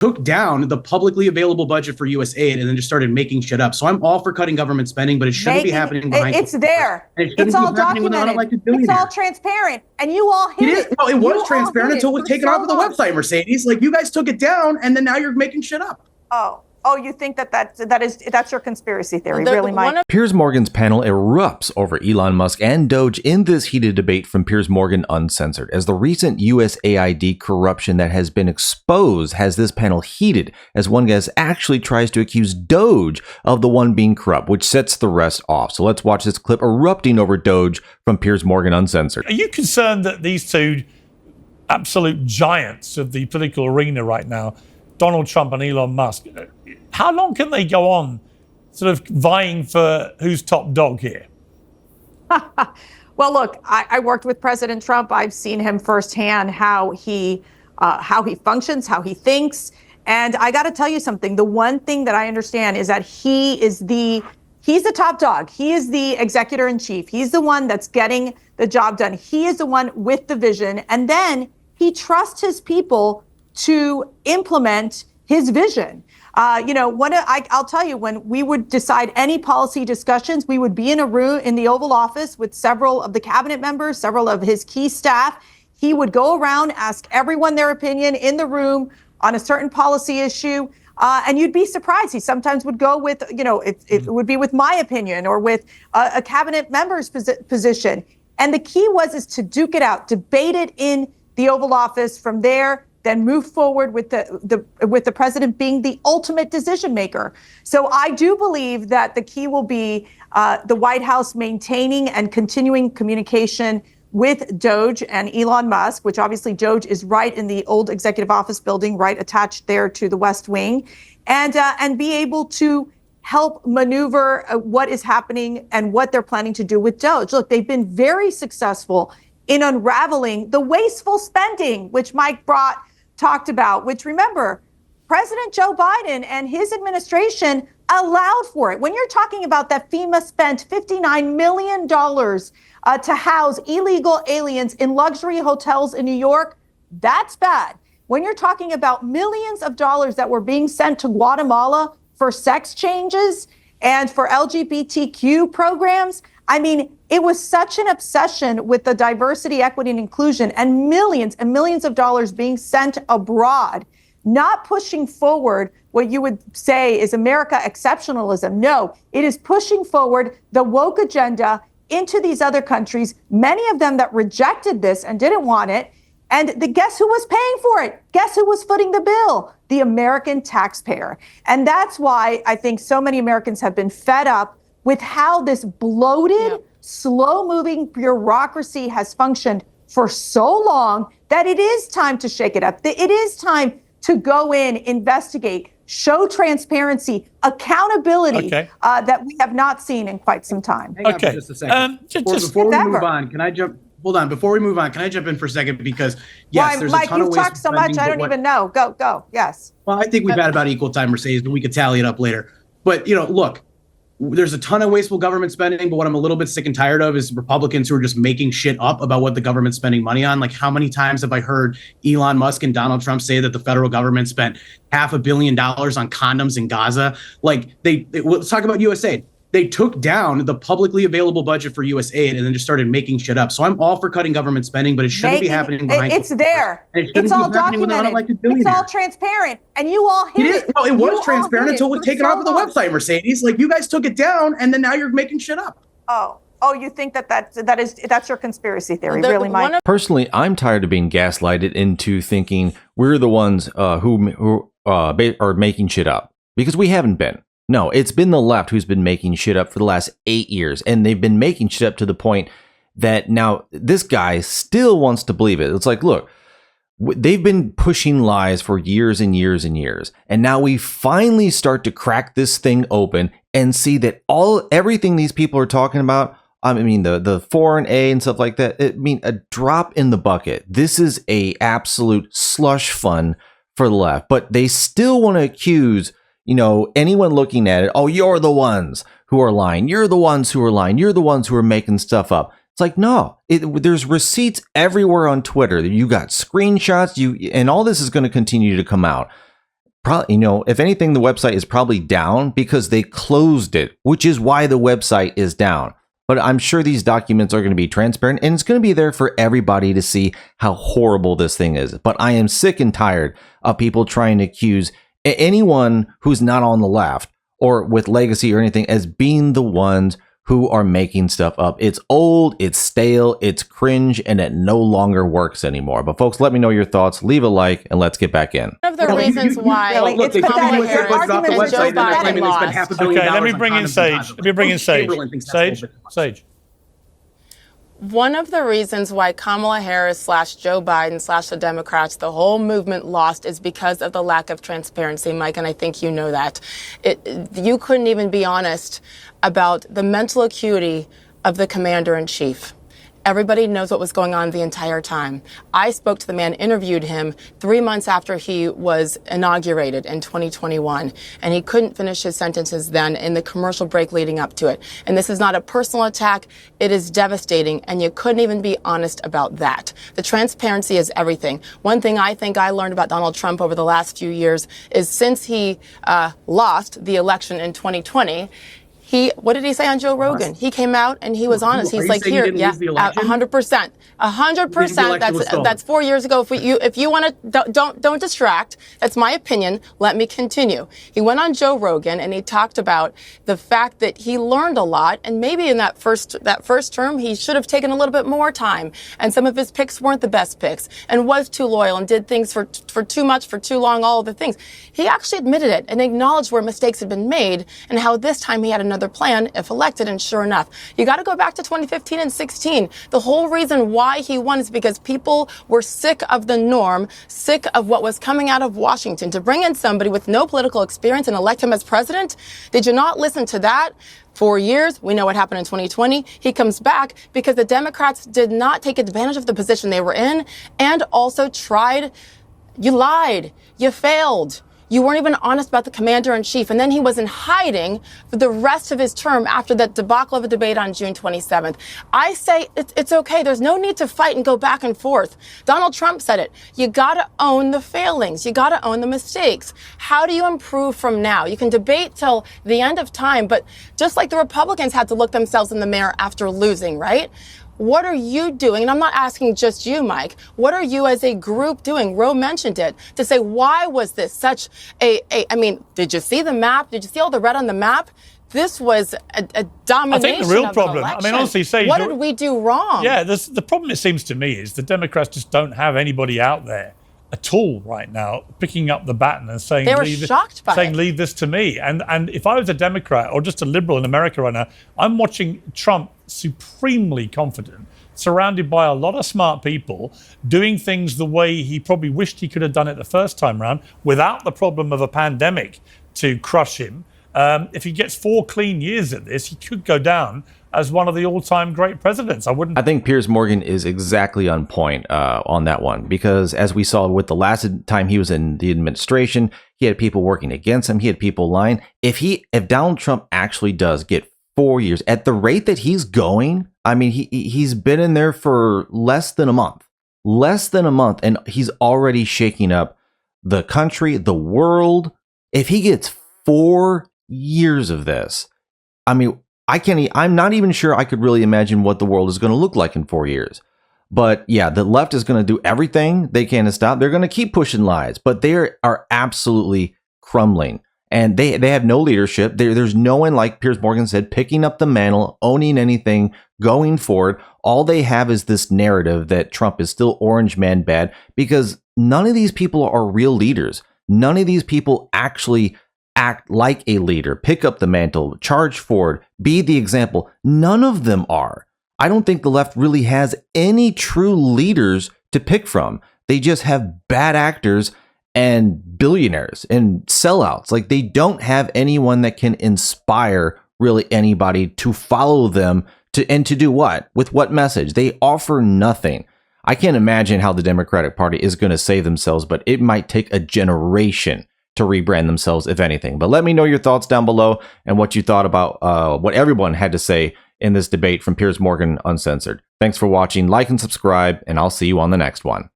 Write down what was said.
took down the publicly available budget for US aid and then just started making shit up. So I'm all for cutting government spending, but it shouldn't be happening behind It's there. It's all documented. It's all transparent. And you all hit it. Well, it was transparent until it was taken off of the website, Mercedes. Like, you guys took it down and then now you're making shit up. Oh, you think that's your conspiracy theory, really, Mike? Piers Morgan's panel erupts over Elon Musk and Doge in this heated debate from Piers Morgan Uncensored. As the recent USAID corruption that has been exposed has this panel heated, as one guest actually tries to accuse Doge of the one being corrupt, which sets the rest off. So let's watch this clip erupting over Doge from Piers Morgan Uncensored. Are you concerned that these two absolute giants of the political arena right now, Donald Trump and Elon Musk, how long can they go on sort of vying for who's top dog here? Well, look, I worked with President Trump. I've seen him firsthand, how he functions, how he thinks. And I got to tell you something. The one thing that I understand is that he's the top dog. He is the executor in chief. He's the one that's getting the job done. He is the one with the vision. And then he trusts his people to implement his vision. I'll tell you, when we would decide any policy discussions, we would be in a room in the Oval Office with several of the cabinet members, several of his key staff. He would go around, ask everyone their opinion in the room on a certain policy issue. And you'd be surprised. He sometimes would go with, it would be with my opinion or with a cabinet member's position. And the key is to duke it out, debate it in the Oval Office. From there, then move forward with the president being the ultimate decision maker. So I do believe that the key will be the White House maintaining and continuing communication with Doge and Elon Musk, which obviously Doge is right in the old executive office building, right attached there to the West Wing, and be able to help maneuver what is happening and what they're planning to do with Doge. Look, they've been very successful in unraveling the wasteful spending, which Mike talked about, which, remember, President Joe Biden and his administration allowed for it. When you're talking about that FEMA spent $59 million to house illegal aliens in luxury hotels in New York, that's bad. When you're talking about millions of dollars that were being sent to Guatemala for sex changes and for LGBTQ programs, I mean, it was such an obsession with the diversity, equity, and inclusion, and millions of dollars being sent abroad, not pushing forward what you would say is America exceptionalism. No, it is pushing forward the woke agenda into these other countries, many of them that rejected this and didn't want it. And guess who was paying for it? Guess who was footing the bill? The American taxpayer. And that's why I think so many Americans have been fed up with how this bloated, slow-moving bureaucracy has functioned for so long that it is time to shake it up. It is time to go in, investigate, show transparency, accountability that we have not seen in quite some time. Hang on for just a second. Before we move on, can I jump? Hold on. Before we move on, can I jump in for a second? Because, yes, there's Mike, a ton of ways. Mike, you've talked so much, I don't even know. Go. Yes. Well, I think we've had about equal time, Mercedes, but we could tally it up later. But, look, there's a ton of wasteful government spending, but what I'm a little bit sick and tired of is Republicans who are just making shit up about what the government's spending money on. Like, how many times have I heard Elon Musk and Donald Trump say that the federal government spent $500 million on condoms in Gaza? Like, let's talk about USAID. They took down the publicly available budget for US aid and then just started making shit up. So I'm all for cutting government spending, but it shouldn't be happening behind. It's there. It's all documented. It's all transparent. And you all hit it. No, it was transparent until it was taken off of the website, Mercedes. Like, you guys took it down and then now you're making shit up. Oh, you think that's your conspiracy theory, really, Mike? Personally, I'm tired of being gaslighted into thinking we're the ones who are making shit up, because we haven't been. No, it's been the left who's been making shit up for the last 8 years, and they've been making shit up to the point that now this guy still wants to believe it. It's like, look, they've been pushing lies for years and years and years, and now we finally start to crack this thing open and see that everything these people are talking about, I mean, the foreign aid and stuff like that, a drop in the bucket. This is a absolute slush fund for the left, but they still want to accuse anyone looking at it, oh, you're the ones who are lying. You're the ones who are lying. You're the ones who are making stuff up. It's like, no, there's receipts everywhere on Twitter. You got screenshots, and all this is going to continue to come out. Probably, if anything, the website is probably down because they closed it, which is why the website is down. But I'm sure these documents are going to be transparent, and it's going to be there for everybody to see how horrible this thing is. But I am sick and tired of people trying to accuse anyone who's not on the left or with legacy or anything as being the ones who are making stuff up. It's old, it's stale, it's cringe, and it no longer works anymore. But folks, let me know your thoughts. Leave a like, and let's get back in. One of the reasons why look, they Kamala Harris off the and website Joe and they're claiming they spent Biden $500 million. Okay, let me bring in Sage. Let me bring in Sage. Sage. Sage. One of the reasons why Kamala Harris / Joe Biden / the Democrats, the whole movement lost is because of the lack of transparency, Mike, and I think you know that. You couldn't even be honest about the mental acuity of the commander-in-chief. Everybody knows what was going on the entire time. I spoke to the man, interviewed him 3 months after he was inaugurated in 2021, and he couldn't finish his sentences then in the commercial break leading up to it. And this is not a personal attack. It is devastating, and you couldn't even be honest about that. The transparency is everything. One thing I think I learned about Donald Trump over the last few years is since he lost the election in 2020, what did he say on Joe Rogan? He came out and he was honest. He's like, here, yeah, 100%, 100%. That's 4 years ago. If you want to, don't distract. That's my opinion. Let me continue. He went on Joe Rogan and he talked about the fact that he learned a lot, and maybe in that first term he should have taken a little bit more time. And some of his picks weren't the best picks, and was too loyal and did things for too much, for too long, all of the things. He actually admitted it and acknowledged where mistakes had been made and how this time he had another plan if elected. And sure enough, you got to go back to 2015 and 16. The whole reason why he won is because people were sick of the norm, sick of what was coming out of Washington. To bring in somebody with no political experience and elect him as president, did you not listen to that? 4 years, we know what happened in 2020. He comes back because the Democrats did not take advantage of the position they were in, and also you lied, you failed. You weren't even honest about the commander-in-chief. And then he was in hiding for the rest of his term after that debacle of a debate on June 27th. I say it's okay. There's no need to fight and go back and forth. Donald Trump said it. You got to own the failings. You got to own the mistakes. How do you improve from now? You can debate till the end of time, but just like the Republicans had to look themselves in the mirror after losing, right? What are you doing? And I'm not asking just you, Mike. What are you as a group doing? Ro mentioned it, to say, why was this such I mean, did you see the map? Did you see all the red on the map? This was a domination. I think the real of problem, election. I mean, honestly, Sage, what did we do wrong? Yeah, the problem, it seems to me, is the Democrats just don't have anybody out there at all right now picking up the baton and saying, they were shocked by it. Leave this to me. And if I was a Democrat or just a liberal in America right now, I'm watching Trump supremely confident, surrounded by a lot of smart people, doing things the way he probably wished he could have done it the first time around, without the problem of a pandemic to crush him. If he gets 4 clean years at this, he could go down as one of the all-time great presidents. I think Piers Morgan is exactly on point on that one, because as we saw with the last time he was in the administration, he had people working against him. He had people lying. If Donald Trump actually does get 4 years at the rate that he's going, I mean, he's been in there for less than a month, and he's already shaking up the country, the world. If he gets 4 years of this, I mean, I'm not even sure I could really imagine what the world is going to look like in 4 years. But yeah, the left is going to do everything they can to stop. They're going to keep pushing lies, but they are absolutely crumbling. And they have no leadership. There's no one, like Piers Morgan said, picking up the mantle, owning anything, going forward. All they have is this narrative that Trump is still orange man bad, because none of these people are real leaders. None of these people actually act like a leader, pick up the mantle, charge forward, be the example. None of them are. I don't think the left really has any true leaders to pick from. They just have bad actors and billionaires and sellouts. Like, they don't have anyone that can inspire really anybody to follow them to do what? With what message? They offer nothing. I can't imagine how the Democratic Party is going to save themselves, but it might take a generation to rebrand themselves, if anything. But let me know your thoughts down below and what you thought about what everyone had to say in this debate from Piers Morgan Uncensored. Thanks for watching. Like and subscribe, and I'll see you on the next one.